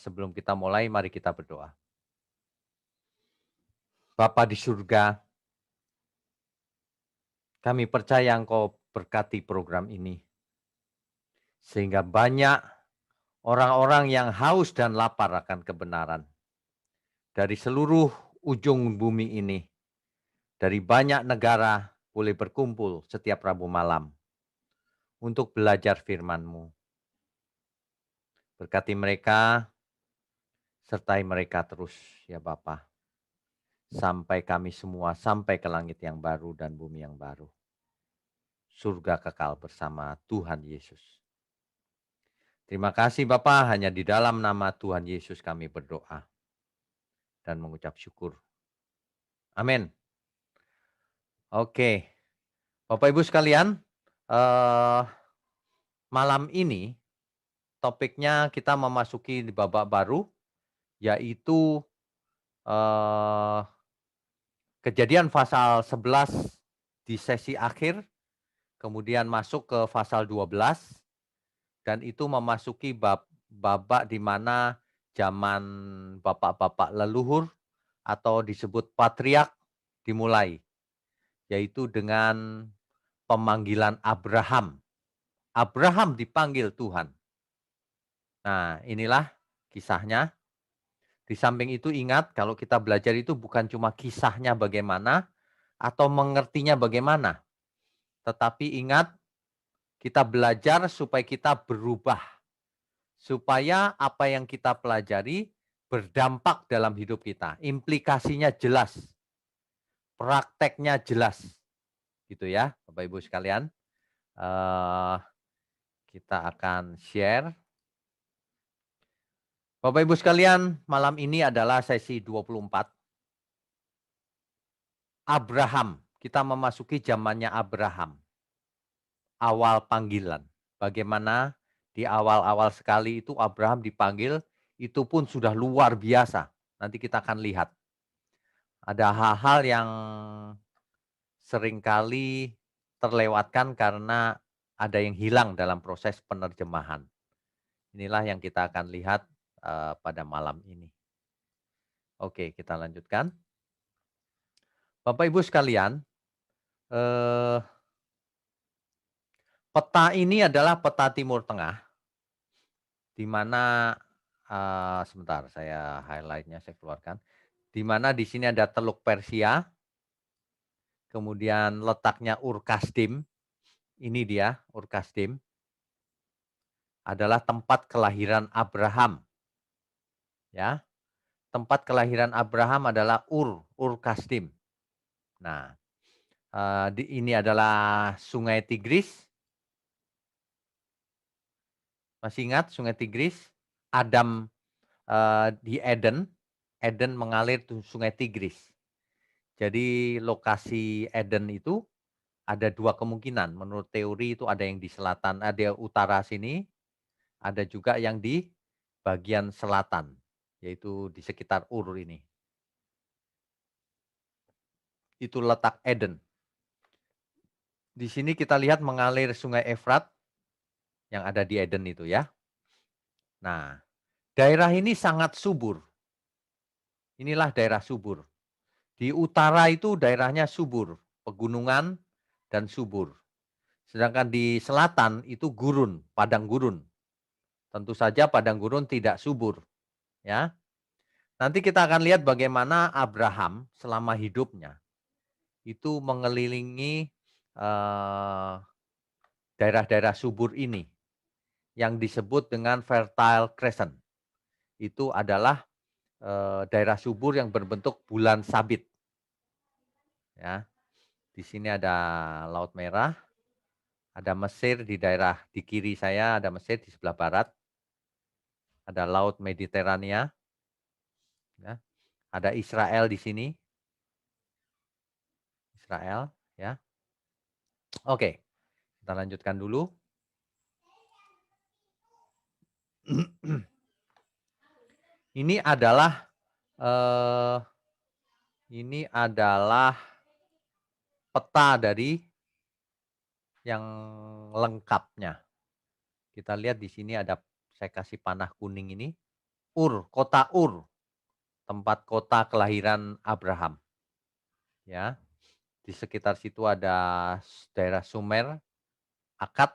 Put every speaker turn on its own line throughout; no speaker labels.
Sebelum kita mulai, mari kita berdoa. Bapa di surga, kami percaya Engkau berkati program ini. Sehingga banyak orang-orang yang haus dan lapar akan kebenaran. Dari seluruh ujung bumi ini, dari banyak negara boleh berkumpul setiap Rabu malam untuk belajar firman-Mu. Berkati mereka, sertai mereka terus ya Bapa. Sampai kami semua sampai ke langit yang baru dan bumi yang baru. Surga kekal bersama Tuhan Yesus. Terima kasih Bapa, hanya di dalam nama Tuhan Yesus kami berdoa dan mengucap syukur. Amin. Oke, Bapak Ibu sekalian, eh, malam ini topiknya kita memasuki di babak baru, yaitu eh, Kejadian pasal 11 di sesi akhir, kemudian masuk ke pasal 12, dan itu memasuki babak di mana zaman bapak-bapak leluhur atau disebut patriark dimulai, yaitu dengan pemanggilan Abraham. Abraham dipanggil Tuhan. Nah, inilah kisahnya. Di samping itu ingat, kalau kita belajar itu bukan cuma kisahnya bagaimana atau mengertinya bagaimana, tetapi ingat kita belajar supaya kita berubah, supaya apa yang kita pelajari berdampak dalam hidup kita, implikasinya jelas, prakteknya jelas, gitu ya, Bapak Ibu sekalian. Kita akan share. Bapak Ibu sekalian, malam ini adalah sesi 24. Abraham, kita memasuki zamannya Abraham. Awal panggilan. Bagaimana di awal-awal sekali itu Abraham dipanggil, itu pun sudah luar biasa. Nanti kita akan lihat. Ada hal-hal yang seringkali terlewatkan karena ada yang hilang dalam proses penerjemahan. Inilah yang kita akan lihat pada malam ini. Oke, kita lanjutkan. Bapak Ibu sekalian, peta ini adalah peta Timur Tengah, di mana sebentar saya highlight-nya saya keluarkan. Di mana di sini ada Teluk Persia, kemudian letaknya Ur Kasdim. Ini dia Ur Kasdim. Adalah tempat kelahiran Abraham. Ya. Tempat kelahiran Abraham adalah Ur Kasdim. Nah, ini adalah Sungai Tigris. Masih ingat Sungai Tigris? Adam di Eden mengalir tuh Sungai Tigris. Jadi lokasi Eden itu ada dua kemungkinan. Menurut teori itu ada yang di selatan, ada utara sini, ada juga yang di bagian selatan, yaitu di sekitar Ur ini. Itu letak Eden. Di sini kita lihat mengalir Sungai Efrat yang ada di Eden itu ya. Nah, daerah ini sangat subur. Inilah daerah subur. Di utara itu daerahnya subur, pegunungan dan subur. Sedangkan di selatan itu gurun, padang gurun. Tentu saja padang gurun tidak subur, ya. Nanti kita akan lihat bagaimana Abraham selama hidupnya itu mengelilingi daerah-daerah subur ini yang disebut dengan Fertile Crescent. Itu adalah daerah subur yang berbentuk bulan sabit. Ya. Di sini ada Laut Merah, ada Mesir di daerah di kiri saya, ada Mesir di sebelah barat, ada Laut Mediterania, ya. Ada Israel di sini, Israel, ya. Oke, kita lanjutkan dulu. Ini adalah peta dari yang lengkapnya. Kita lihat di sini ada, saya kasih panah kuning ini, Kota Ur, tempat kota kelahiran Abraham. Ya, di sekitar situ ada daerah Sumer, Akkad,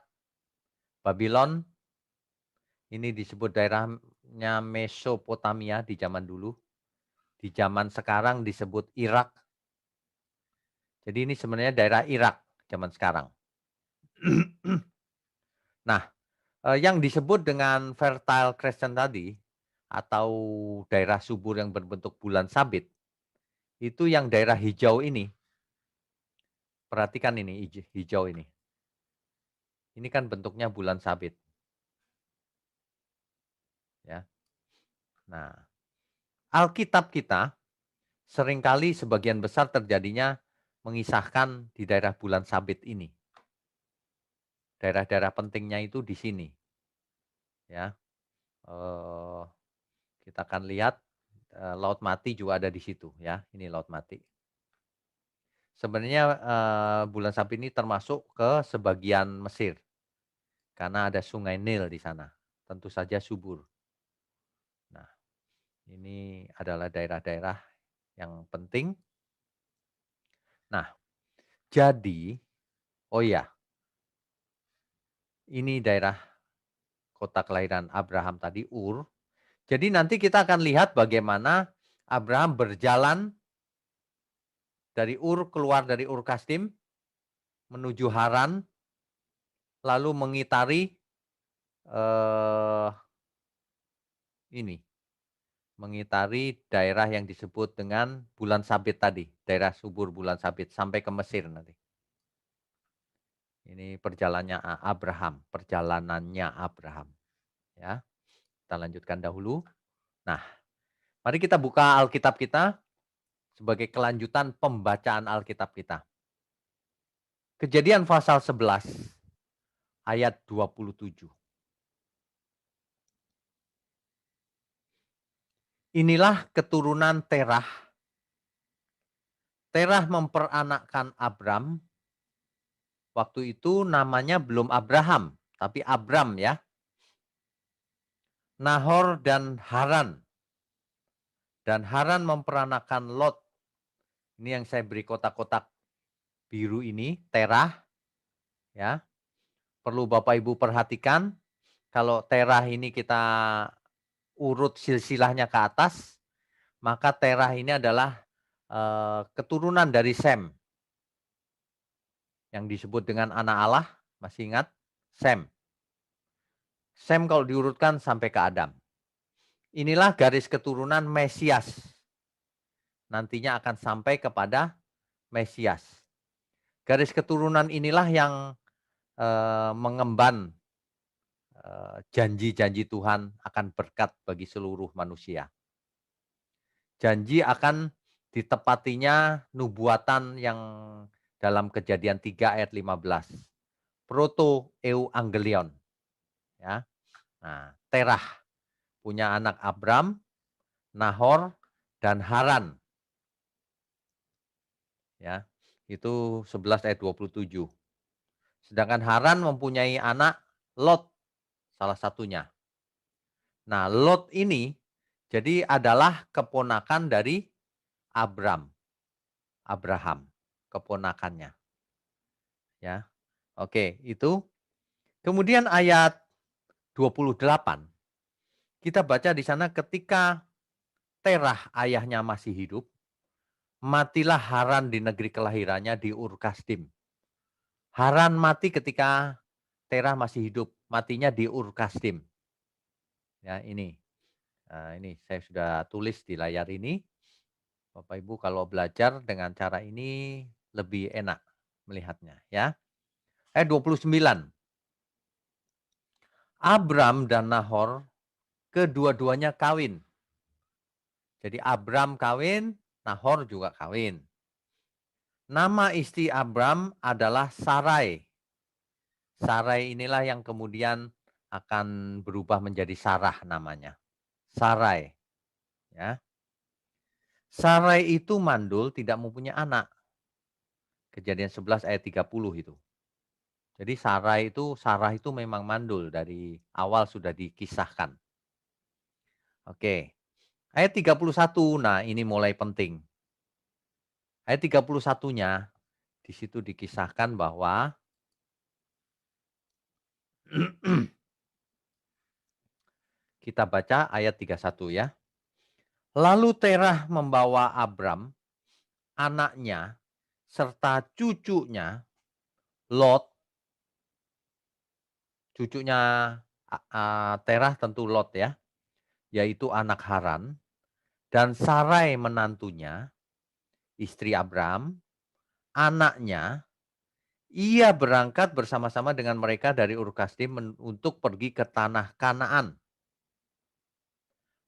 Babylon. Ini disebut daerahnya Mesopotamia di zaman dulu. Di zaman sekarang disebut Irak. Jadi ini sebenarnya daerah Irak zaman sekarang. Nah, yang disebut dengan Fertile Crescent tadi, atau daerah subur yang berbentuk bulan sabit, itu yang daerah hijau ini. Perhatikan ini, hijau ini. Ini kan bentuknya bulan sabit. Ya. Nah, Alkitab kita seringkali sebagian besar terjadinya mengisahkan di daerah bulan sabit ini. Daerah-daerah pentingnya itu di sini. Ya, kita akan lihat Laut Mati juga ada di situ. Ya, ini Laut Mati. Sebenarnya bulan sabit ini termasuk ke sebagian Mesir karena ada Sungai Nil di sana. Tentu saja subur. Nah, ini adalah daerah-daerah yang penting. Nah, jadi, oh ya, ini daerah kota kelahiran Abraham tadi, Ur. Jadi nanti kita akan lihat bagaimana Abraham berjalan dari Ur, keluar dari Ur Kasdim, menuju Haran, lalu mengitari eh, ini, mengitari daerah yang disebut dengan bulan sabit tadi, daerah subur bulan sabit, sampai ke Mesir nanti. Ini perjalanannya Abraham. Ya, kita lanjutkan dahulu. Nah, mari kita buka Alkitab kita sebagai kelanjutan pembacaan Alkitab kita. Kejadian pasal 11 ayat 27. Inilah keturunan Terah. Terah memperanakkan Abram. Waktu itu namanya belum Abraham, tapi Abram ya. Nahor dan Haran. Dan Haran memperanakkan Lot. Ini yang saya beri kotak-kotak biru ini, Terah. Ya, perlu Bapak Ibu perhatikan. Kalau Terah ini kita urut silsilahnya ke atas, maka Terah ini adalah keturunan dari Sem. Yang disebut dengan anak Allah, masih ingat? Sem. Sem kalau diurutkan sampai ke Adam. Inilah garis keturunan Mesias. Nantinya akan sampai kepada Mesias. Garis keturunan inilah yang mengemban janji-janji Tuhan akan berkat bagi seluruh manusia. Janji akan ditepatinya nubuatan yang dalam Kejadian 3 ayat 15. Proto euangelion. Ya. Nah, Terah punya anak Abram, Nahor, dan Haran. Ya. Itu 11 ayat 27. Sedangkan Haran mempunyai anak Lot, salah satunya. Nah, Lot ini jadi adalah keponakan dari Abraham, keponakannya. Ya. Oke, itu. Kemudian ayat 28. Kita baca di sana ketika Terah ayahnya masih hidup, matilah Haran di negeri kelahirannya di Ur Kasdim. Haran mati ketika Terah masih hidup, matinya di Ur Kasdim. Ya, ini. Ini saya sudah tulis di layar ini. Bapak Ibu kalau belajar dengan cara ini lebih enak melihatnya ya. Ayat 29. Abram dan Nahor kedua-duanya kawin. Jadi Abram kawin, Nahor juga kawin. Nama istri Abram adalah Sarai. Sarai inilah yang kemudian akan berubah menjadi Sarah namanya. Sarai. Ya. Sarai itu mandul tidak mempunyai anak. Kejadian 11 ayat 30 itu. Jadi Sarah itu memang mandul dari awal sudah dikisahkan. Oke. Ayat 31, nah ini mulai penting. Ayat 31-nya di situ dikisahkan bahwa kita baca ayat 31 ya. Lalu Terah membawa Abram, anaknya, serta cucunya, Lot, cucunya Terah tentu Lot ya, yaitu anak Haran, dan Sarai menantunya, istri Abram, anaknya, ia berangkat bersama-sama dengan mereka dari Ur Kasdim untuk pergi ke tanah Kanaan.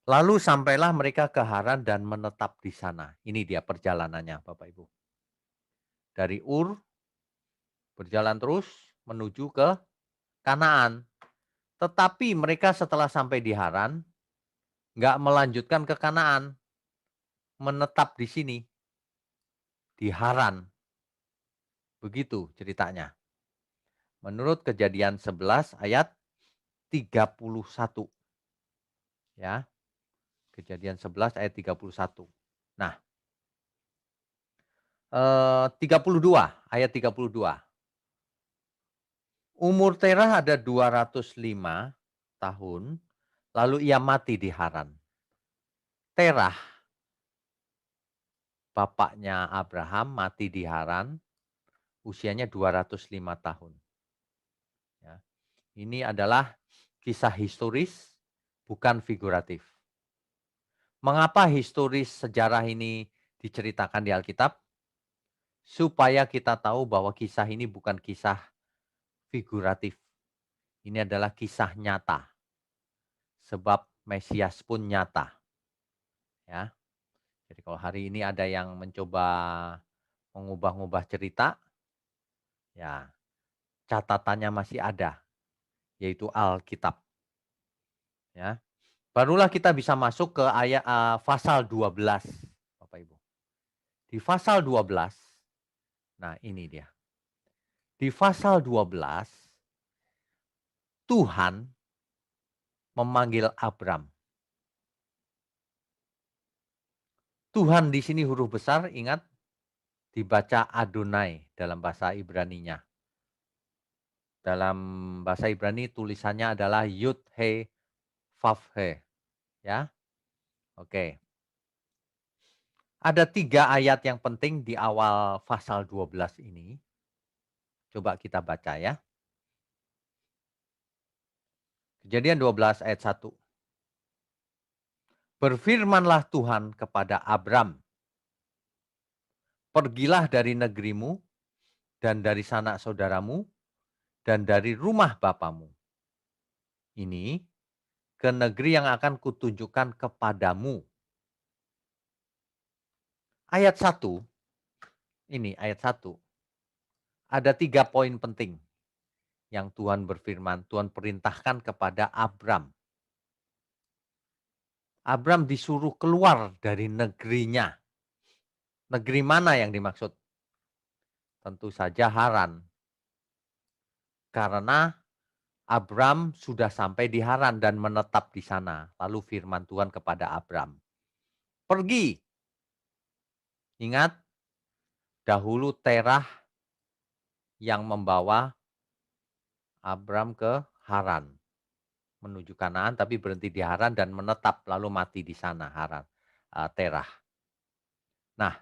Lalu sampailah mereka ke Haran dan menetap di sana. Ini dia perjalanannya Bapak Ibu. Dari Ur berjalan terus menuju ke Kanaan. Tetapi mereka setelah sampai di Haran, nggak melanjutkan ke Kanaan. Menetap di sini, di Haran. Begitu ceritanya. Menurut Kejadian 11 ayat 31. Ya, Kejadian 11 ayat 31. Nah, 32, ayat 32. Umur Terah ada 205 tahun, lalu ia mati di Haran. Terah, bapaknya Abraham, mati di Haran, usianya 205 tahun. Ya. Ini adalah kisah historis, bukan figuratif. Mengapa historis sejarah ini diceritakan di Alkitab? Supaya kita tahu bahwa kisah ini bukan kisah figuratif. Ini adalah kisah nyata. Sebab Mesias pun nyata. Ya. Jadi kalau hari ini ada yang mencoba mengubah-ubah cerita, ya catatannya masih ada, yaitu Alkitab. Ya. Barulah kita bisa masuk ke ayat pasal 12, Bapak Ibu. Di pasal 12, nah ini dia. Di pasal 12, Tuhan memanggil Abram. Tuhan di sini huruf besar, ingat, dibaca Adonai dalam bahasa Ibraninya. Dalam bahasa Ibrani tulisannya adalah Yud He Vav He. Ya, oke. Ada 3 ayat yang penting di awal pasal 12 ini. Coba kita baca ya. Kejadian 12 ayat 1. Berfirmanlah Tuhan kepada Abram, pergilah dari negerimu dan dari sanak saudaramu dan dari rumah bapamu. Ini ke negeri yang akan kutunjukkan kepadamu. Ayat 1, ini ayat 1. Ada 3 poin penting yang Tuhan berfirman, Tuhan perintahkan kepada Abram. Abram disuruh keluar dari negerinya. Negeri mana yang dimaksud? Tentu saja Haran. Karena Abram sudah sampai di Haran dan menetap di sana. Lalu firman Tuhan kepada Abram, pergi. Ingat, dahulu Terah yang membawa Abram ke Haran. Menuju Kanaan tapi berhenti di Haran dan menetap lalu mati di sana Haran, Terah. Nah,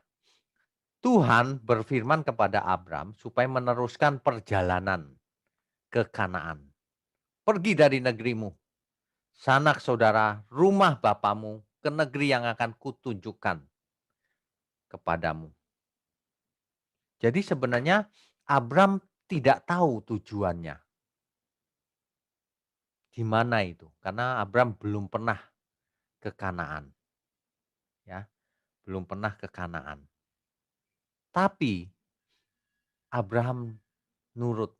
Tuhan berfirman kepada Abram supaya meneruskan perjalanan ke Kanaan. Pergi dari negerimu, sanak saudara, rumah bapamu, ke negeri yang akan kutunjukkan kepadamu. Jadi sebenarnya Abram tidak tahu tujuannya. Di mana itu? Karena Abram belum pernah ke Kanaan. Ya, belum pernah ke Kanaan. Tapi Abraham nurut.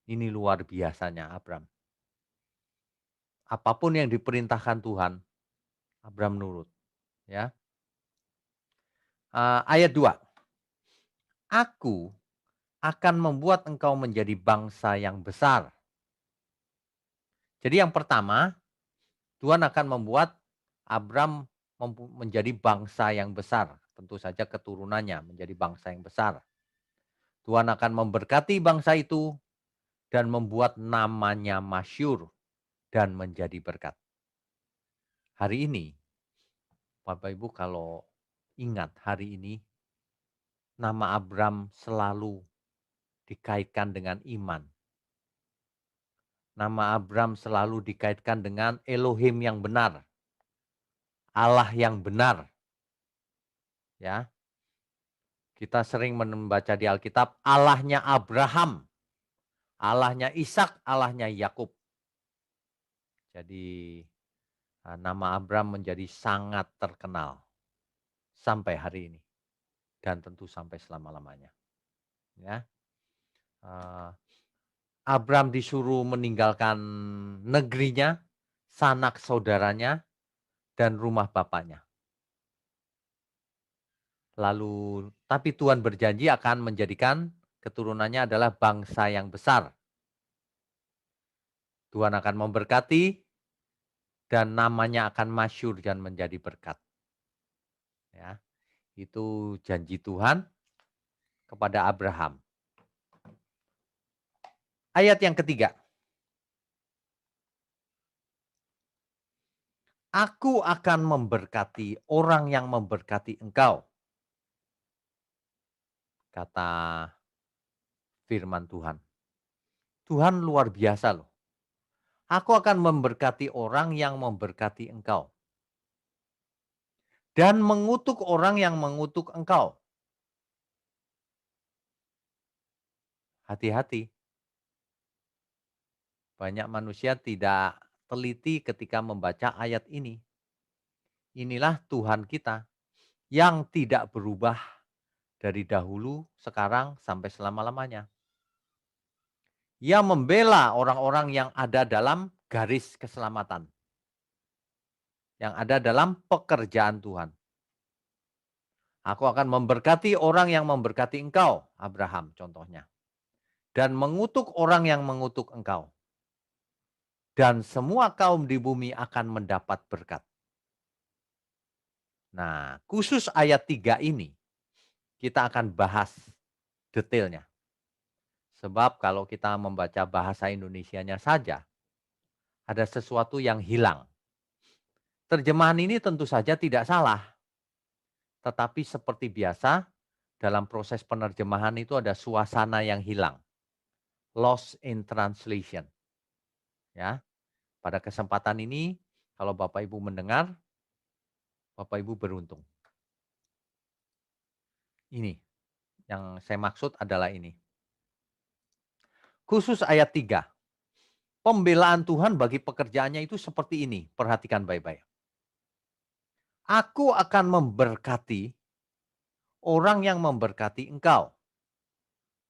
Ini luar biasanya Abram. Apapun yang diperintahkan Tuhan, Abram nurut. Ya. Ayat 2. Aku akan membuat engkau menjadi bangsa yang besar. Jadi yang pertama, Tuhan akan membuat Abram menjadi bangsa yang besar. Tentu saja keturunannya menjadi bangsa yang besar. Tuhan akan memberkati bangsa itu dan membuat namanya masyhur dan menjadi berkat. Hari ini, Bapak Ibu kalau ingat hari ini, nama Abram selalu dikaitkan dengan iman. Nama Abram selalu dikaitkan dengan Elohim yang benar, Allah yang benar. Ya, kita sering membaca di Alkitab, Allahnya Abraham, Allahnya Ishak, Allahnya Yakub. Jadi nama Abram menjadi sangat terkenal sampai hari ini dan tentu sampai selama-lamanya. Ya, Abram disuruh meninggalkan negerinya, sanak saudaranya, dan rumah bapaknya. Lalu, tapi Tuhan berjanji akan menjadikan keturunannya adalah bangsa yang besar. Tuhan akan memberkati dan namanya akan masyhur dan menjadi berkat. Ya, itu janji Tuhan kepada Abraham. Ayat yang ketiga. Aku akan memberkati orang yang memberkati engkau. Kata firman Tuhan. Tuhan luar biasa loh. Aku akan memberkati orang yang memberkati engkau. Dan mengutuk orang yang mengutuk engkau. Hati-hati. Banyak manusia tidak teliti ketika membaca ayat ini. Inilah Tuhan kita yang tidak berubah dari dahulu, sekarang, sampai selama-lamanya. Ia membela orang-orang yang ada dalam garis keselamatan. Yang ada dalam pekerjaan Tuhan. Aku akan memberkati orang yang memberkati engkau, Abraham contohnya. Dan mengutuk orang yang mengutuk engkau. Dan semua kaum di bumi akan mendapat berkat. Nah, khusus ayat 3 ini, kita akan bahas detailnya. Sebab kalau kita membaca bahasa Indonesianya saja, ada sesuatu yang hilang. Terjemahan ini tentu saja tidak salah. Tetapi seperti biasa, dalam proses penerjemahan itu ada suasana yang hilang. Lost in translation. Ya. Pada kesempatan ini, kalau Bapak Ibu mendengar, Bapak Ibu beruntung. Ini, yang saya maksud adalah ini. Khusus ayat 3. Pembelaan Tuhan bagi pekerjaannya itu seperti ini. Perhatikan baik-baik. Aku akan memberkati orang yang memberkati engkau.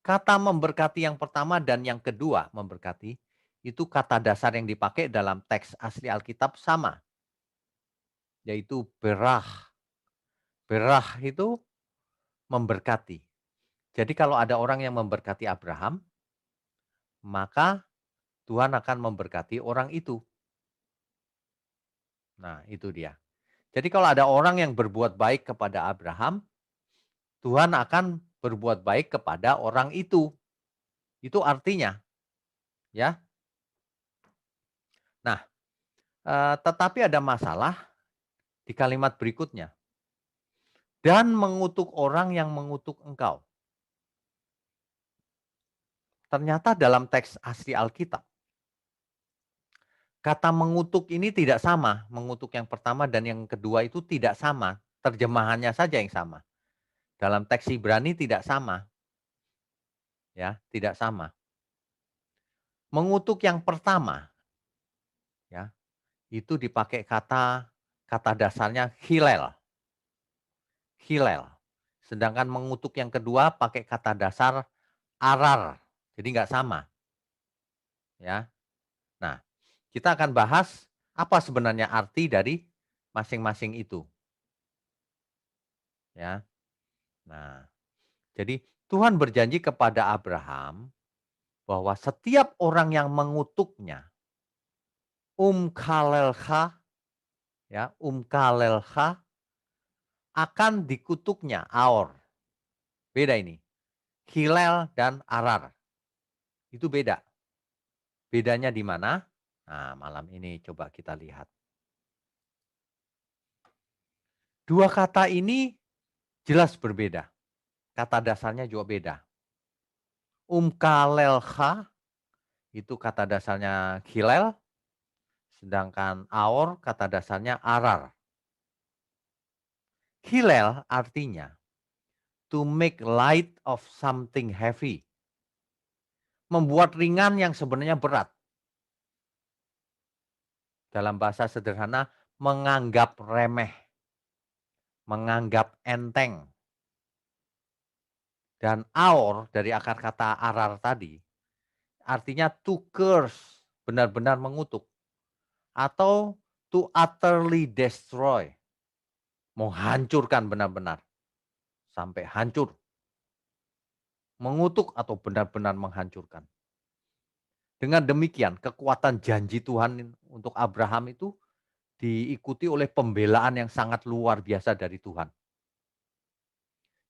Kata memberkati yang pertama dan yang kedua memberkati, itu kata dasar yang dipakai dalam teks asli Alkitab sama. Yaitu berah. Berah itu memberkati. Jadi kalau ada orang yang memberkati Abraham, maka Tuhan akan memberkati orang itu. Nah, itu dia. Jadi kalau ada orang yang berbuat baik kepada Abraham, Tuhan akan berbuat baik kepada orang itu. Itu artinya, ya. Nah, tetapi ada masalah di kalimat berikutnya. Dan mengutuk orang yang mengutuk engkau. Ternyata dalam teks asli Alkitab, kata mengutuk ini tidak sama. Mengutuk yang pertama dan yang kedua itu tidak sama. Terjemahannya saja yang sama. Dalam teks Ibrani tidak sama. Ya, tidak sama. Mengutuk yang pertama, ya, itu dipakai kata dasarnya hilel. Hilel. Sedangkan mengutuk yang kedua pakai kata dasar arar. Jadi nggak sama. Ya. Nah, kita akan bahas apa sebenarnya arti dari masing-masing itu. Ya. Nah, jadi Tuhan berjanji kepada Abraham bahwa setiap orang yang mengutuknya, kalelcha, Ya, umkalelha akan dikutuknya aor. Beda ini. Hilel dan arar. Itu beda. Bedanya di mana? Nah, malam ini coba kita lihat. Dua kata ini jelas berbeda. Kata dasarnya juga beda. Umkalelha itu kata dasarnya hilel, sedangkan aor kata dasarnya arar. Hilel artinya to make light of something heavy. Membuat ringan yang sebenarnya berat. Dalam bahasa sederhana, menganggap remeh, menganggap enteng. Dan aor dari akar kata arar tadi, artinya to curse, benar-benar mengutuk. Atau to utterly destroy, menghancurkan benar-benar. Sampai hancur. Mengutuk atau benar-benar menghancurkan. Dengan demikian, kekuatan janji Tuhan untuk Abraham itu diikuti oleh pembelaan yang sangat luar biasa dari Tuhan.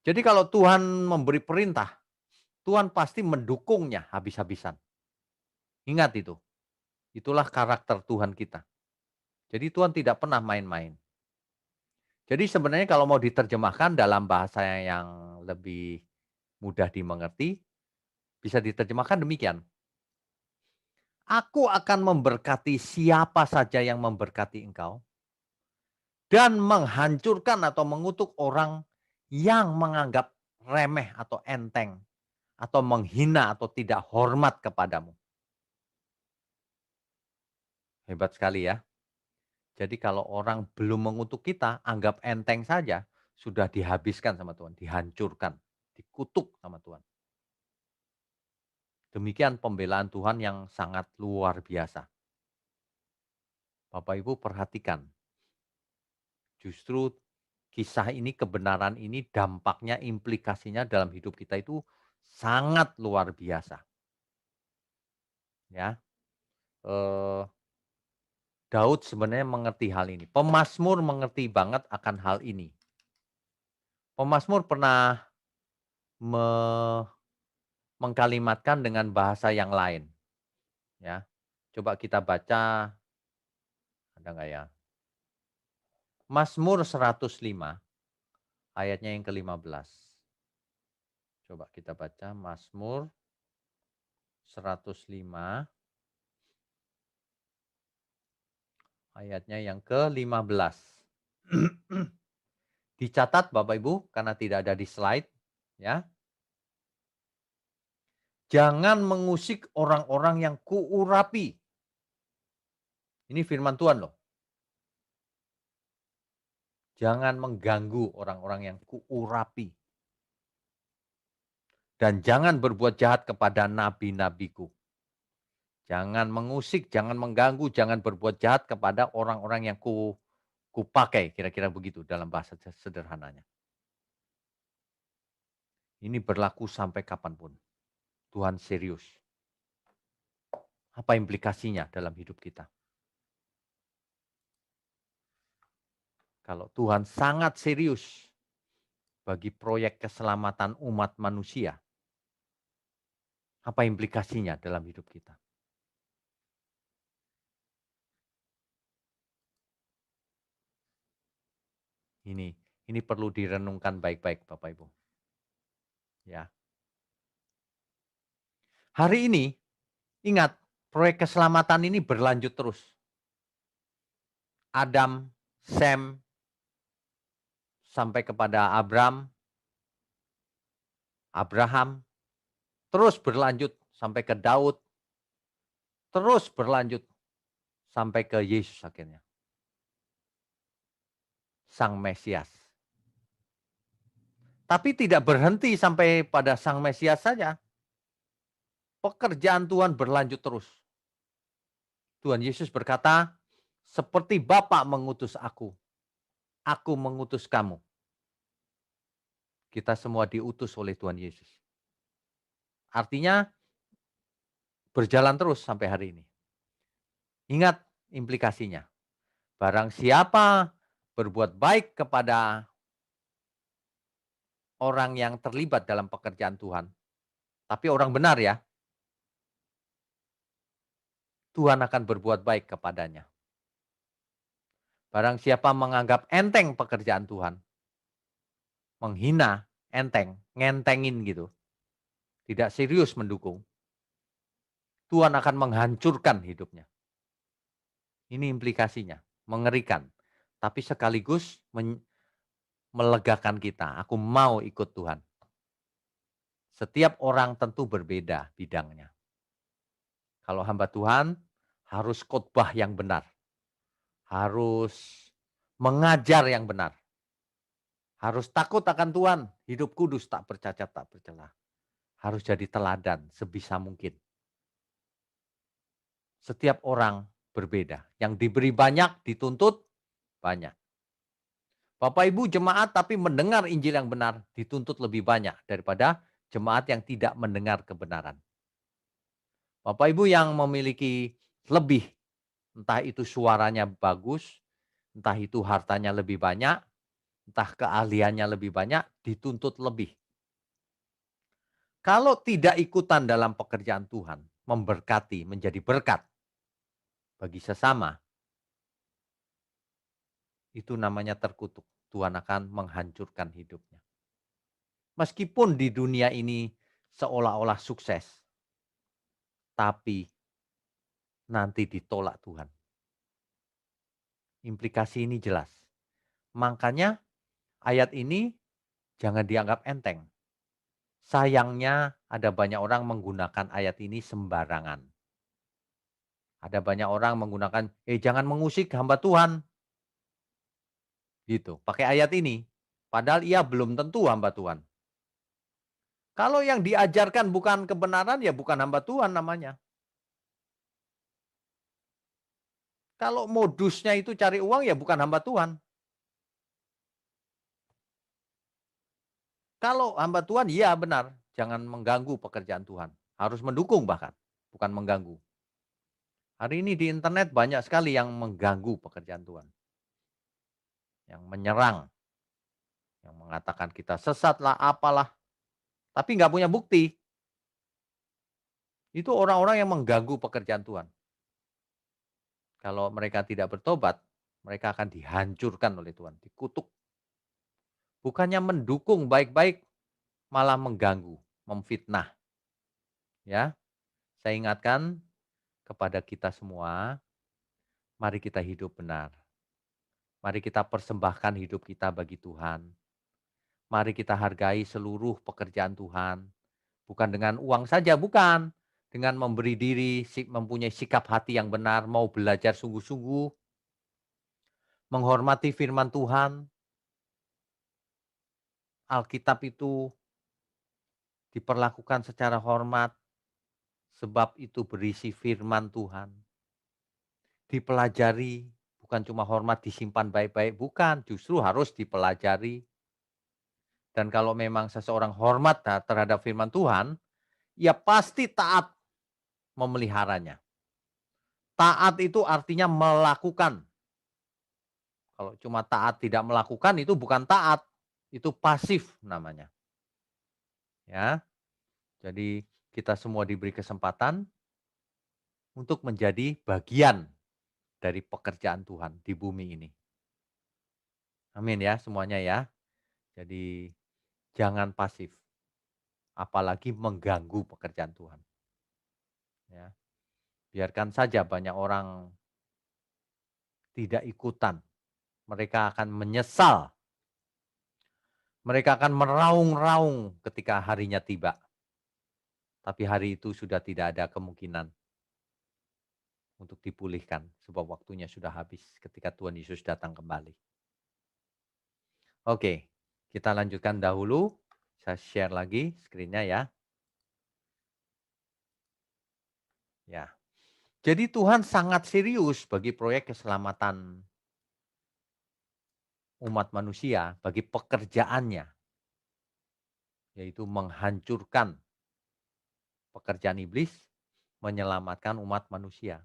Jadi kalau Tuhan memberi perintah, Tuhan pasti mendukungnya habis-habisan. Ingat itu. Itulah karakter Tuhan kita. Jadi Tuhan tidak pernah main-main. Jadi sebenarnya kalau mau diterjemahkan dalam bahasa yang lebih mudah dimengerti, bisa diterjemahkan demikian. Aku akan memberkati siapa saja yang memberkati engkau. Dan menghancurkan atau mengutuk orang yang menganggap remeh atau enteng. Atau menghina atau tidak hormat kepadamu. Hebat sekali ya. Jadi kalau orang belum mengutuk kita, anggap enteng saja, sudah dihabiskan sama Tuhan, dihancurkan, dikutuk sama Tuhan. Demikian pembelaan Tuhan yang sangat luar biasa. Bapak Ibu perhatikan, justru kisah ini, kebenaran ini, dampaknya, implikasinya dalam hidup kita itu sangat luar biasa. Ya, eh, Daud sebenarnya mengerti hal ini. Pemazmur mengerti banget akan hal ini. Pemazmur pernah mengkalimatkan dengan bahasa yang lain. Ya, coba kita baca, ada nggak ya? Mazmur 105 ayatnya yang ke-15. Coba kita baca Mazmur 105 ayatnya yang ke-15. Dicatat Bapak Ibu karena tidak ada di slide ya. Jangan mengusik orang-orang yang kuurapi. Ini firman Tuhan loh. Jangan mengganggu orang-orang yang kuurapi. Dan jangan berbuat jahat kepada nabi-nabiku. Jangan mengusik, jangan mengganggu, jangan berbuat jahat kepada orang-orang yang kupakai, kira-kira begitu dalam bahasa sederhananya. Ini berlaku sampai kapanpun. Tuhan serius. Apa implikasinya dalam hidup kita? Kalau Tuhan sangat serius bagi proyek keselamatan umat manusia, apa implikasinya dalam hidup kita? Ini perlu direnungkan baik-baik Bapak Ibu. Ya. Hari ini, ingat, proyek keselamatan ini berlanjut terus. Adam, Sem, sampai kepada Abraham, terus berlanjut sampai ke Daud, terus berlanjut sampai ke Yesus akhirnya. Sang Mesias. Tapi tidak berhenti sampai pada Sang Mesias saja. Pekerjaan Tuhan berlanjut terus. Tuhan Yesus berkata, seperti Bapa mengutus aku mengutus kamu. Kita semua diutus oleh Tuhan Yesus. Artinya berjalan terus sampai hari ini. Ingat implikasinya. Barang siapa berbuat baik kepada orang yang terlibat dalam pekerjaan Tuhan, tapi orang benar ya, Tuhan akan berbuat baik kepadanya. Barang siapa menganggap enteng pekerjaan Tuhan, menghina, enteng, ngentengin gitu, tidak serius mendukung, Tuhan akan menghancurkan hidupnya. Ini implikasinya, mengerikan. Tapi sekaligus melegakan kita. Aku mau ikut Tuhan. Setiap orang tentu berbeda bidangnya. Kalau hamba Tuhan harus khotbah yang benar. Harus mengajar yang benar. Harus takut akan Tuhan. Hidup kudus, tak bercacat, tak bercela. Harus jadi teladan sebisa mungkin. Setiap orang berbeda. Yang diberi banyak dituntut banyak. Bapak Ibu jemaat tapi mendengar Injil yang benar dituntut lebih banyak daripada jemaat yang tidak mendengar kebenaran. Bapak Ibu yang memiliki lebih, entah itu suaranya bagus, entah itu hartanya lebih banyak, entah keahliannya lebih banyak, dituntut lebih. Kalau tidak ikutan dalam pekerjaan Tuhan, memberkati, menjadi berkat bagi sesama, itu namanya terkutuk. Tuhan akan menghancurkan hidupnya. Meskipun di dunia ini seolah-olah sukses, tapi nanti ditolak Tuhan. Implikasi ini jelas. Makanya ayat ini jangan dianggap enteng. Sayangnya ada banyak orang menggunakan ayat ini sembarangan. Ada banyak orang menggunakan, jangan mengusik hamba Tuhan. Gitu, pakai ayat ini. Padahal ia belum tentu hamba Tuhan. Kalau yang diajarkan bukan kebenaran, ya bukan hamba Tuhan namanya. Kalau modusnya itu cari uang, ya bukan hamba Tuhan. Kalau hamba Tuhan, iya benar. Jangan mengganggu pekerjaan Tuhan. Harus mendukung bahkan, bukan mengganggu. Hari ini di internet banyak sekali yang mengganggu pekerjaan Tuhan. Yang menyerang, yang mengatakan kita sesat lah, apalah. Tapi nggak punya bukti. Itu orang-orang yang mengganggu pekerjaan Tuhan. Kalau mereka tidak bertobat, mereka akan dihancurkan oleh Tuhan, dikutuk. Bukannya mendukung baik-baik, malah mengganggu, memfitnah. Ya, saya ingatkan kepada kita semua, mari kita hidup benar. Mari kita persembahkan hidup kita bagi Tuhan. Mari kita hargai seluruh pekerjaan Tuhan. Bukan dengan uang saja, bukan. Dengan memberi diri, mempunyai sikap hati yang benar, mau belajar sungguh-sungguh, menghormati firman Tuhan. Alkitab itu diperlakukan secara hormat, sebab itu berisi firman Tuhan. Dipelajari, bukan cuma hormat disimpan baik-baik, bukan, justru harus dipelajari. Dan kalau memang seseorang hormat terhadap firman Tuhan, ia pasti taat memeliharanya. Taat itu artinya melakukan. Kalau cuma taat tidak melakukan itu bukan taat, itu pasif namanya. Ya. Jadi kita semua diberi kesempatan untuk menjadi bagian dari pekerjaan Tuhan di bumi ini. Amin ya semuanya ya. Jadi jangan pasif, apalagi mengganggu pekerjaan Tuhan. Ya. Biarkan saja banyak orang tidak ikutan. Mereka akan menyesal. Mereka akan meraung-raung ketika harinya tiba. Tapi hari itu sudah tidak ada kemungkinan untuk dipulihkan sebab waktunya sudah habis ketika Tuhan Yesus datang kembali. Oke, kita lanjutkan dahulu. Saya share lagi screen-nya ya. Ya. Jadi Tuhan sangat serius bagi proyek keselamatan umat manusia, bagi pekerjaannya, yaitu menghancurkan pekerjaan iblis, menyelamatkan umat manusia.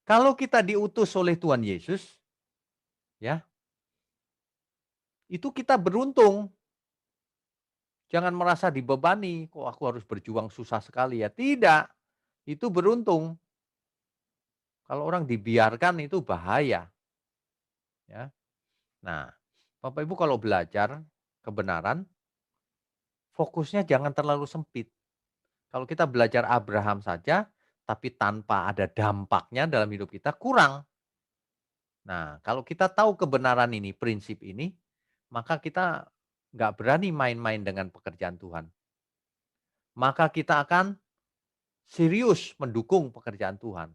Kalau kita diutus oleh Tuhan Yesus, ya, itu kita beruntung. Jangan merasa dibebani, kok aku harus berjuang susah sekali ya. Tidak, itu beruntung. Kalau orang dibiarkan itu bahaya, ya. Nah, Bapak Ibu kalau belajar kebenaran, fokusnya jangan terlalu sempit. Kalau kita belajar Abraham saja, tapi tanpa ada dampaknya dalam hidup kita, kurang. Nah, kalau kita tahu kebenaran ini, prinsip ini, maka kita nggak berani main-main dengan pekerjaan Tuhan. Maka kita akan serius mendukung pekerjaan Tuhan.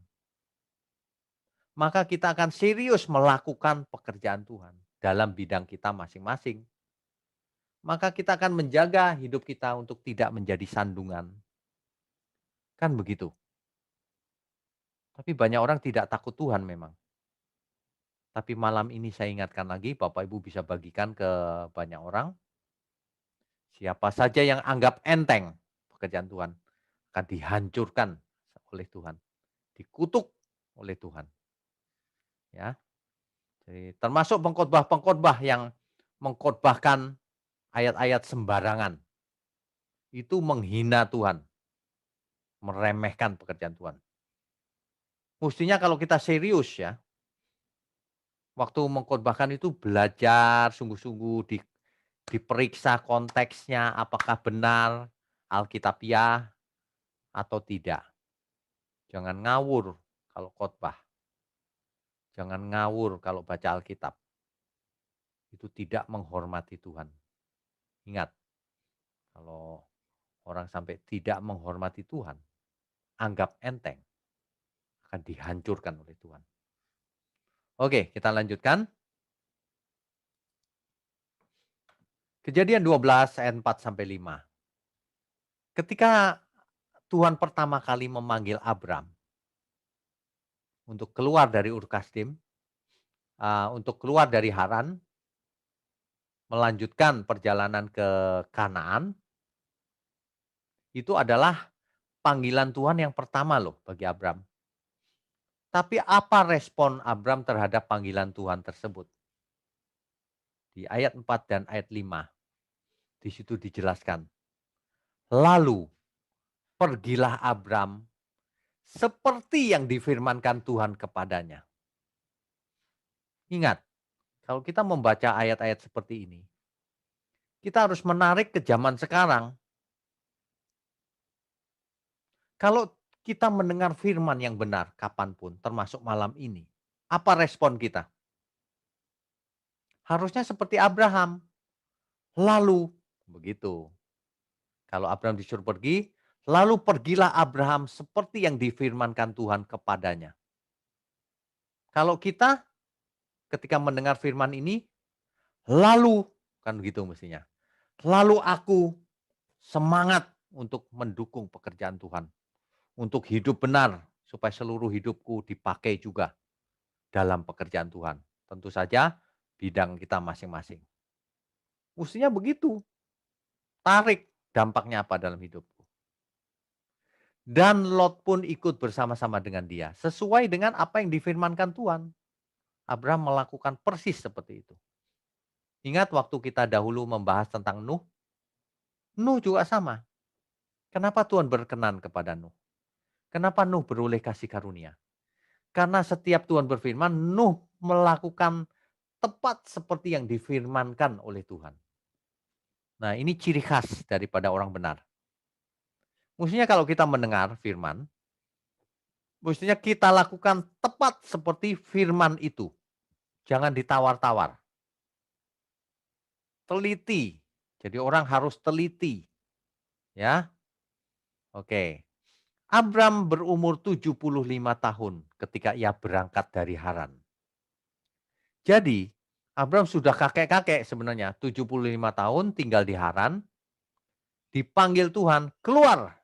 Maka kita akan serius melakukan pekerjaan Tuhan dalam bidang kita masing-masing. Maka kita akan menjaga hidup kita untuk tidak menjadi sandungan. Kan begitu. Tapi banyak orang tidak takut Tuhan memang. Tapi malam ini saya ingatkan lagi, Bapak Ibu bisa bagikan ke banyak orang. Siapa saja yang anggap enteng pekerjaan Tuhan akan dihancurkan oleh Tuhan, dikutuk oleh Tuhan. Ya, jadi termasuk pengkhotbah-pengkhotbah yang mengkhotbahkan ayat-ayat sembarangan. Itu menghina Tuhan, meremehkan pekerjaan Tuhan. Mestinya kalau kita serius ya, waktu mengkhotbahkan itu belajar sungguh-sungguh, diperiksa konteksnya apakah benar alkitabiah atau tidak. Jangan ngawur kalau khotbah. Jangan ngawur kalau baca Alkitab. Itu tidak menghormati Tuhan. Ingat, kalau orang sampai tidak menghormati Tuhan, anggap enteng, akan dihancurkan oleh Tuhan. Oke, kita lanjutkan. Kejadian 12 ayat 4 sampai 5. Ketika Tuhan pertama kali memanggil Abram untuk keluar dari Ur Kasdim, untuk keluar dari Haran, melanjutkan perjalanan ke Kanaan, itu adalah panggilan Tuhan yang pertama loh bagi Abram. Tapi apa respon Abram terhadap panggilan Tuhan tersebut? Di ayat 4 dan ayat 5, di situ dijelaskan. Lalu pergilah Abram seperti yang difirmankan Tuhan kepadanya. Ingat, kalau kita membaca ayat-ayat seperti ini, kita harus menarik ke zaman sekarang. Kalau kita mendengar firman yang benar kapanpun, termasuk malam ini, apa respon kita? Harusnya seperti Abraham. Lalu, begitu. Kalau Abraham disuruh pergi, lalu pergilah Abraham seperti yang difirmankan Tuhan kepadanya. Kalau kita ketika mendengar firman ini, lalu, kan begitu mestinya. Lalu aku semangat untuk mendukung pekerjaan Tuhan. Untuk hidup benar, supaya seluruh hidupku dipakai juga dalam pekerjaan Tuhan. Tentu saja bidang kita masing-masing. Mestinya begitu. Tarik dampaknya apa dalam hidupku. Dan Lot pun ikut bersama-sama dengan dia. Sesuai dengan apa yang difirmankan Tuhan. Abraham melakukan persis seperti itu. Ingat waktu kita dahulu membahas tentang Nuh. Nuh juga sama. Kenapa Tuhan berkenan kepada Nuh? Kenapa Nuh beroleh kasih karunia? Karena setiap Tuhan berfirman, Nuh melakukan tepat seperti yang difirmankan oleh Tuhan. Nah, ini ciri khas daripada orang benar. Mestinya kalau kita mendengar firman, mestinya kita lakukan tepat seperti firman itu. Jangan ditawar-tawar. Teliti. Jadi orang harus teliti. Ya. Oke. Abram berumur 75 tahun ketika ia berangkat dari Haran. Jadi, Abram sudah kakek-kakek sebenarnya, 75 tahun tinggal di Haran, dipanggil Tuhan, keluar,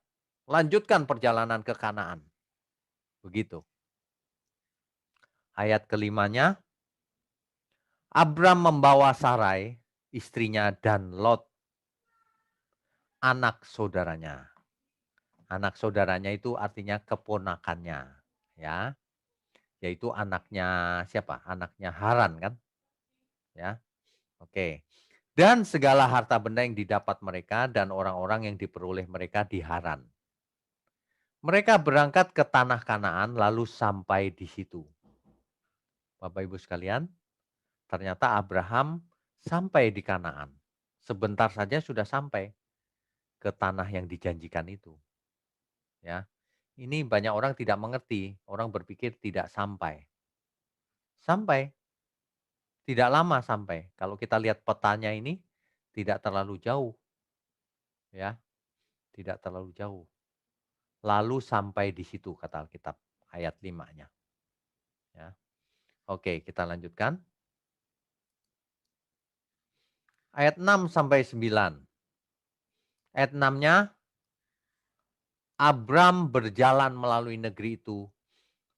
lanjutkan perjalanan ke Kanaan. Begitu. Ayat kelimanya, Abram membawa Sarai, istrinya, dan Lot, anak saudaranya. Anak saudaranya itu artinya keponakannya, ya. yaitu anaknya siapa? Anaknya Haran kan? Ya, oke. Dan segala harta benda yang didapat mereka dan orang-orang yang diperoleh mereka di Haran. Mereka berangkat ke tanah Kanaan lalu sampai di situ. Bapak Ibu sekalian, ternyata Abraham sampai di Kanaan. Sebentar saja sudah sampai ke tanah yang dijanjikan itu. Ya, ini banyak orang tidak mengerti. Orang berpikir tidak sampai. Sampai, tidak lama sampai. Kalau kita lihat petanya ini tidak terlalu jauh, ya, tidak terlalu jauh. Lalu sampai di situ kata Alkitab ayat 5-nya. Ya. Oke, kita lanjutkan. Ayat 6 sampai 9. Ayat 6-nya, Abram berjalan melalui negeri itu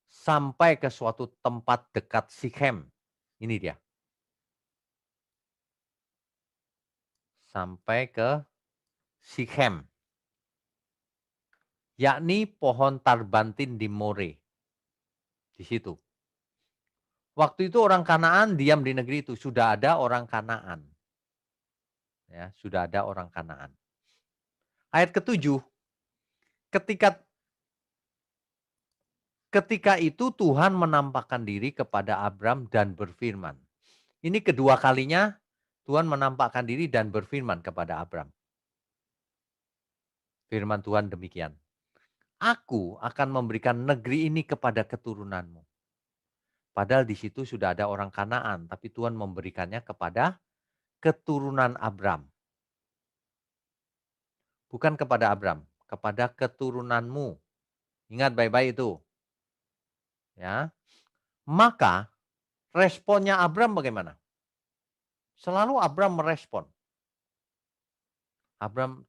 sampai ke suatu tempat dekat Sikhem. Ini dia. Sampai ke Sikhem. Yakni pohon tarbantin di More. Di situ. Waktu itu orang Kanaan diam di negeri itu. Sudah ada orang Kanaan. Ya, sudah ada orang Kanaan. Ayat ke-7. Ketika itu Tuhan menampakkan diri kepada Abram dan berfirman. Ini kedua kalinya Tuhan menampakkan diri dan berfirman kepada Abram. Firman Tuhan demikian. Aku akan memberikan negeri ini kepada keturunanmu. Padahal di situ sudah ada orang Kanaan, tapi Tuhan memberikannya kepada keturunan Abram. Bukan kepada Abram, kepada keturunanmu. Ingat baik-baik itu. Ya. Maka responnya Abram bagaimana? Selalu Abram merespon.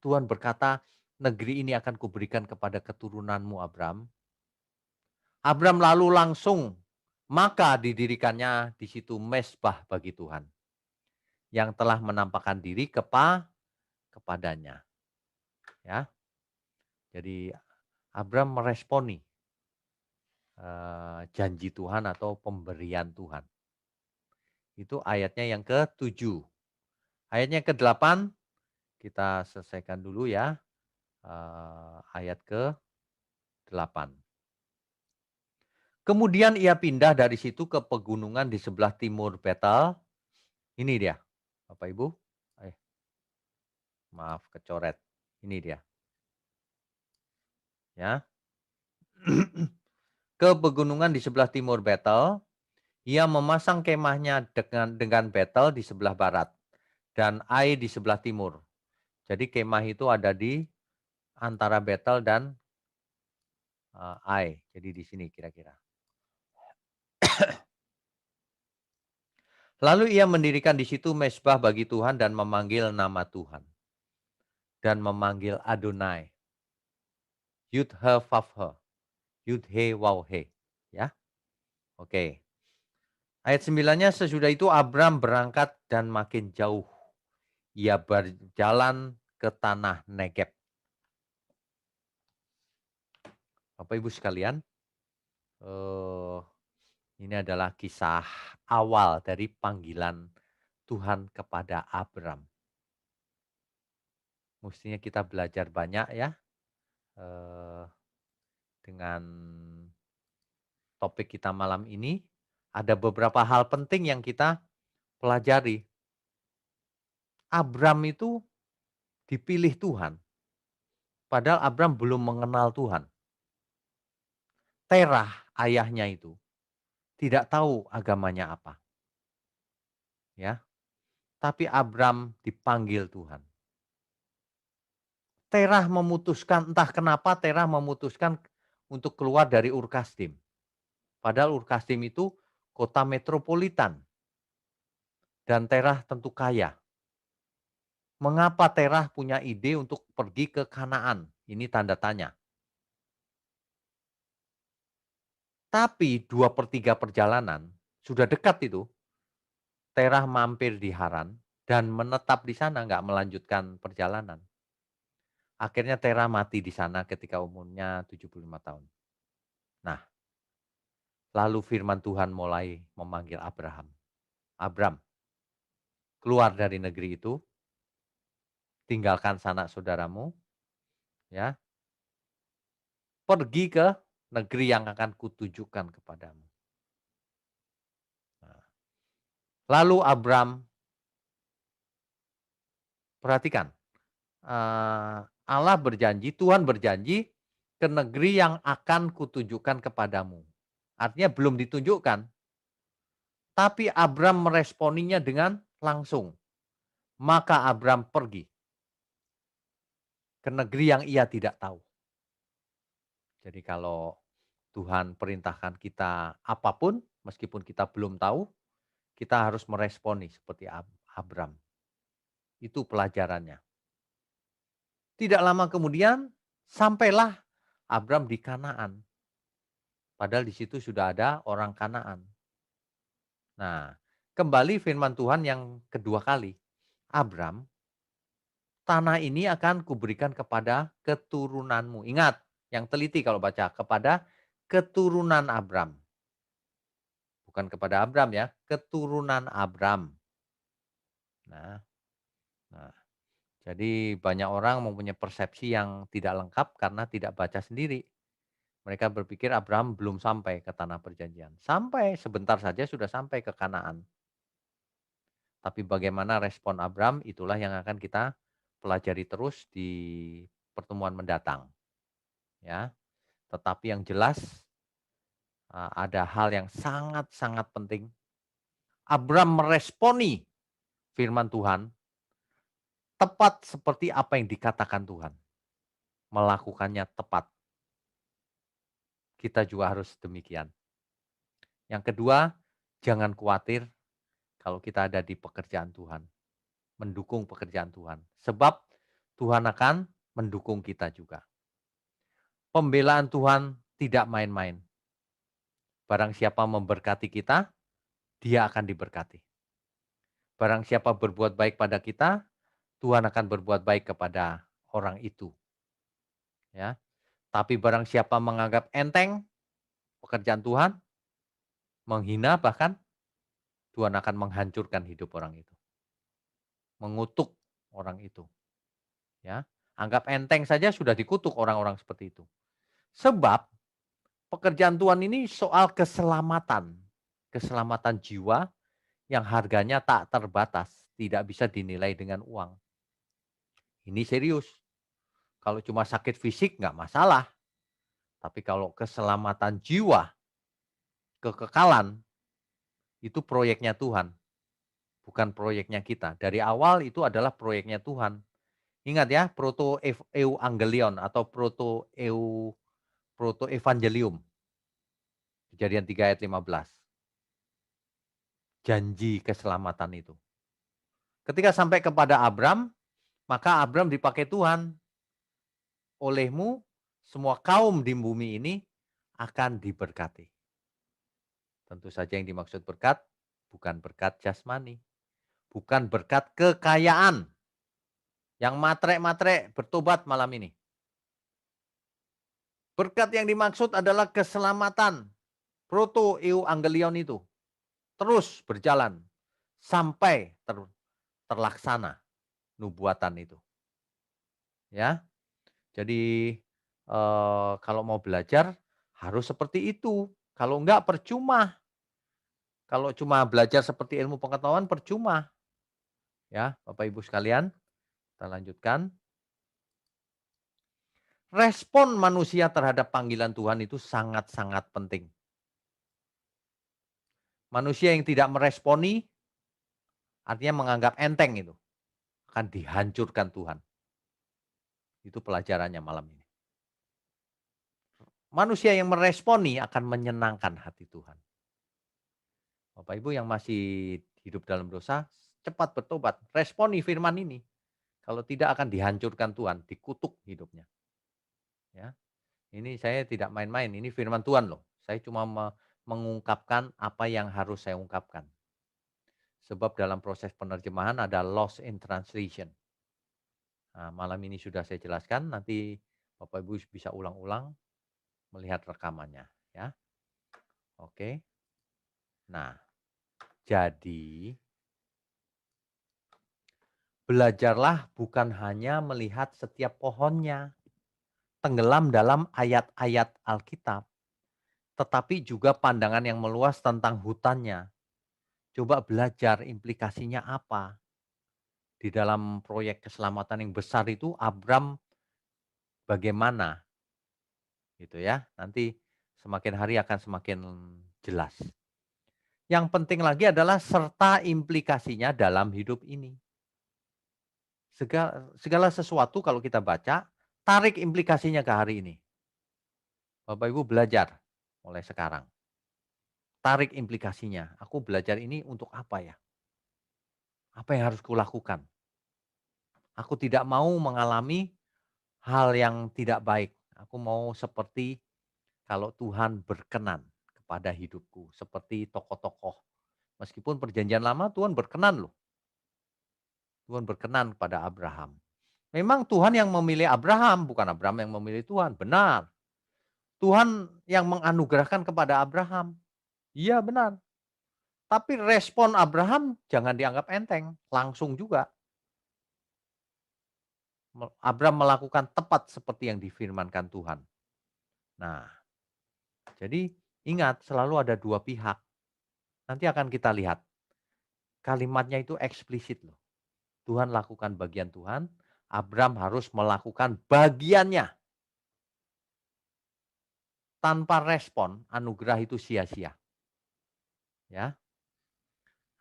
Tuhan berkata, negeri ini akan kuberikan kepada keturunanmu Abram. Abram lalu langsung, maka didirikannya di situ mezbah bagi Tuhan. Yang telah menampakkan diri kepadanya. Ya. Jadi Abram meresponi janji Tuhan atau pemberian Tuhan. Itu ayatnya yang ke-7. Ayatnya ke-8 kita selesaikan dulu ya. Ayat ke-8. Kemudian ia pindah dari situ ke pegunungan di sebelah timur Betel. Ini dia, Bapak Ibu. Maaf kecoret. Ini dia. Ya. Ke pegunungan di sebelah timur Betel. Ia memasang kemahnya dengan Betel di sebelah barat dan Ai di sebelah timur. Jadi kemah itu ada di antara Betel dan Ai. Jadi di sini kira-kira. Lalu ia mendirikan di situ mezbah bagi Tuhan dan memanggil nama Tuhan. Dan memanggil Adonai. Yud-he Vav-he. Yud-he Waw-he. Ya. Oke. Ayat 9-nya, sesudah itu Abram berangkat dan makin jauh. Ia berjalan ke tanah Negeb. Bapak Ibu sekalian, ini adalah kisah awal dari panggilan Tuhan kepada Abram. Mestinya kita belajar banyak ya dengan topik kita malam ini. Ada beberapa hal penting yang kita pelajari. Abram itu dipilih Tuhan, padahal Abram belum mengenal Tuhan. Terah ayahnya itu tidak tahu agamanya apa. Ya. Tapi Abram dipanggil Tuhan. Terah memutuskan, entah kenapa Terah memutuskan untuk keluar dari Ur Kasdim. Padahal Ur Kasdim itu kota metropolitan. Dan Terah tentu kaya. Mengapa Terah punya ide untuk pergi ke Kanaan? Ini tanda tanya. Tapi 2/3 perjalanan, sudah dekat itu, Terah mampir di Haran dan menetap di sana, nggak melanjutkan perjalanan. Akhirnya Terah mati di sana ketika umurnya 75 tahun. Nah, Lalu firman Tuhan mulai memanggil Abraham. Abram, keluar dari negeri itu, tinggalkan sanak saudaramu, ya, pergi ke negeri yang akan kutujukan kepadamu. Nah, lalu Abram, perhatikan, Allah berjanji, Tuhan berjanji ke negeri yang akan kutunjukkan kepadamu. Artinya belum ditunjukkan, tapi Abram meresponinya dengan langsung. Maka Abram pergi ke negeri yang ia tidak tahu. Jadi kalau Tuhan perintahkan kita apapun, meskipun kita belum tahu, kita harus meresponi seperti Abram. Itu pelajarannya. Tidak lama kemudian sampailah Abram di Kanaan. Padahal di situ sudah ada orang Kanaan. Nah, kembali firman Tuhan yang kedua kali. Abram, tanah ini akan kuberikan kepada keturunanmu. Ingat, yang teliti kalau baca, kepada keturunan Abram. Bukan kepada Abram ya, keturunan Abram. Nah, nah, jadi banyak orang mempunyai persepsi yang tidak lengkap karena tidak baca sendiri. Mereka berpikir Abraham belum sampai ke tanah perjanjian. Sampai, sebentar saja sudah sampai ke Kanaan. Tapi bagaimana respon Abraham, itulah yang akan kita pelajari terus di pertemuan mendatang. Ya, tetapi yang jelas ada hal yang sangat-sangat penting. Abraham meresponi firman Tuhan tepat seperti apa yang dikatakan Tuhan. Melakukannya tepat. Kita juga harus demikian. Yang kedua, jangan khawatir kalau kita ada di pekerjaan Tuhan. Mendukung pekerjaan Tuhan. Sebab Tuhan akan mendukung kita juga. Pembelaan Tuhan tidak main-main. Barang siapa memberkati kita, dia akan diberkati. Barang siapa berbuat baik pada kita, Tuhan akan berbuat baik kepada orang itu. Ya. Tapi barang siapa menganggap enteng pekerjaan Tuhan, menghina bahkan, Tuhan akan menghancurkan hidup orang itu. Mengutuk orang itu. Ya. Anggap enteng saja sudah dikutuk orang-orang seperti itu. Sebab pekerjaan Tuhan ini soal keselamatan. Keselamatan jiwa yang harganya tak terbatas. Tidak bisa dinilai dengan uang. Ini serius. Kalau cuma sakit fisik nggak masalah. Tapi kalau keselamatan jiwa, kekekalan, itu proyeknya Tuhan. Bukan proyeknya kita. Dari awal itu adalah proyeknya Tuhan. Ingat ya, proto evangelion atau proto evangelium. Kejadian 3 ayat 15. Janji keselamatan itu. Ketika sampai kepada Abram, maka Abram dipakai Tuhan. Olehmu semua kaum di bumi ini akan diberkati. Tentu saja yang dimaksud berkat bukan berkat jasmani, bukan berkat kekayaan yang matre-matre bertobat malam ini. Berkat yang dimaksud adalah keselamatan. Proto evangelion itu terus berjalan sampai terlaksana nubuatan itu. Ya. Jadi kalau mau belajar harus seperti itu. Kalau enggak percuma. Kalau cuma belajar seperti ilmu pengetahuan percuma. Ya, Bapak Ibu sekalian, kita lanjutkan. Respon manusia terhadap panggilan Tuhan itu sangat-sangat penting. Manusia yang tidak meresponi artinya menganggap enteng itu akan dihancurkan Tuhan. Itu pelajarannya malam ini. Manusia yang meresponi akan menyenangkan hati Tuhan. Bapak Ibu yang masih hidup dalam dosa, cepat bertobat, responi firman ini. Kalau tidak akan dihancurkan Tuhan, dikutuk hidupnya. Ya. Ini saya tidak main-main, ini firman Tuhan loh. Saya cuma mengungkapkan apa yang harus saya ungkapkan. Sebab dalam proses penerjemahan ada loss in translation. Nah, malam ini sudah saya jelaskan, nanti Bapak Ibu bisa ulang-ulang melihat rekamannya. Ya. Oke. Nah, jadi belajarlah bukan hanya melihat setiap pohonnya, tenggelam dalam ayat-ayat Alkitab, tetapi juga pandangan yang meluas tentang hutannya. Coba belajar implikasinya apa. Di dalam proyek keselamatan yang besar itu Abram bagaimana gitu ya. Nanti semakin hari akan semakin jelas. Yang penting lagi adalah serta implikasinya dalam hidup ini. Segala sesuatu kalau kita baca, tarik implikasinya ke hari ini. Bapak Ibu belajar mulai sekarang. Tarik implikasinya. Aku belajar ini untuk apa ya? Apa yang harus kulakukan? Aku tidak mau mengalami hal yang tidak baik. Aku mau seperti kalau Tuhan berkenan kepada hidupku. Seperti tokoh-tokoh. Meskipun perjanjian lama Tuhan berkenan loh. Tuhan berkenan kepada Abraham. Memang Tuhan yang memilih Abraham, bukan Abraham yang memilih Tuhan. Benar. Tuhan yang menganugerahkan kepada Abraham. Iya benar. Tapi respon Abraham jangan dianggap enteng. Langsung juga. Abraham melakukan tepat seperti yang difirmankan Tuhan. Nah, jadi ingat selalu ada dua pihak. Nanti akan kita lihat. Kalimatnya itu eksplisit loh. Tuhan lakukan bagian Tuhan, Abraham harus melakukan bagiannya. Tanpa respon, anugerah itu sia-sia. Ya.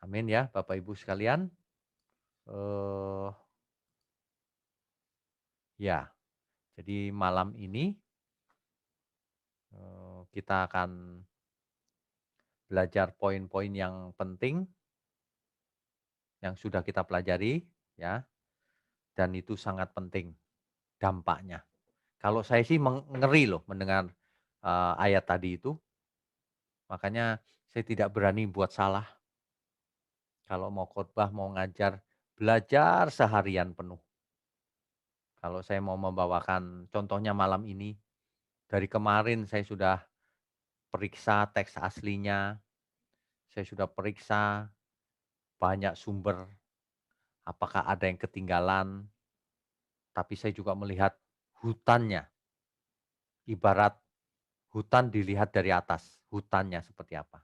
Amin ya Bapak Ibu sekalian. Ya, jadi malam ini kita akan belajar poin-poin yang penting yang sudah kita pelajari ya. Dan itu sangat penting dampaknya. Kalau saya sih ngeri loh mendengar ayat tadi itu. Makanya saya tidak berani buat salah. Kalau mau khotbah, mau ngajar, belajar seharian penuh. Kalau saya mau membawakan contohnya malam ini, dari kemarin saya sudah periksa teks aslinya, saya sudah periksa banyak sumber, apakah ada yang ketinggalan, tapi saya juga melihat hutannya. Ibarat hutan dilihat dari atas, hutannya seperti apa.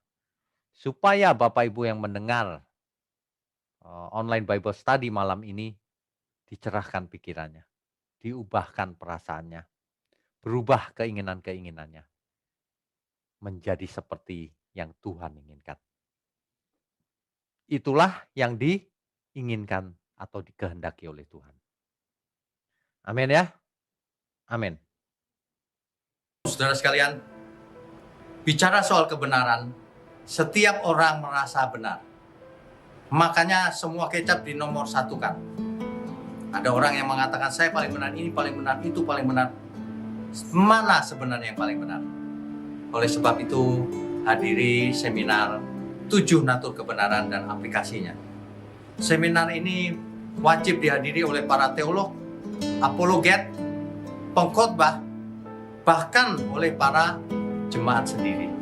Supaya Bapak Ibu yang mendengar online Bible Study malam ini, dicerahkan pikirannya, diubahkan perasaannya, berubah keinginan-keinginannya, menjadi seperti yang Tuhan inginkan. Itulah yang diinginkan atau dikehendaki oleh Tuhan. Amin ya. Amin. Saudara sekalian, bicara soal kebenaran, setiap orang merasa benar. Makanya semua kecap dinomor satukan. Ada orang yang mengatakan saya paling benar, ini paling benar, itu paling benar. Mana sebenarnya yang paling benar? Oleh sebab itu, hadiri seminar 7 natur kebenaran dan aplikasinya. Seminar ini wajib dihadiri oleh para teolog, apologet, pengkhotbah, bahkan oleh para jemaat sendiri.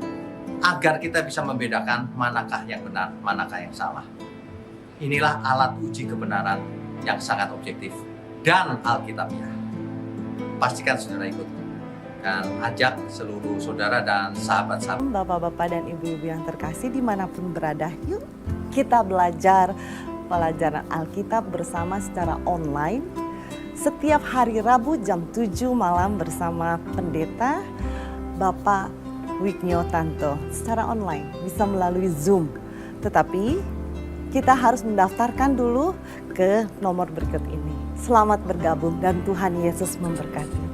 Agar kita bisa membedakan manakah yang benar, manakah yang salah. Inilah alat uji kebenaran yang sangat objektif dan alkitabiah. Pastikan saudara ikut dan ajak seluruh saudara dan sahabat-sahabat.
Bapak-bapak dan ibu-ibu yang terkasih dimanapun berada, yuk kita belajar pelajaran Alkitab bersama secara online setiap hari Rabu jam 7 malam bersama pendeta Bapak Wignio Tanto secara online, bisa melalui Zoom. Tetapi kita harus mendaftarkan dulu ke nomor berikut ini. Selamat bergabung dan Tuhan Yesus memberkati.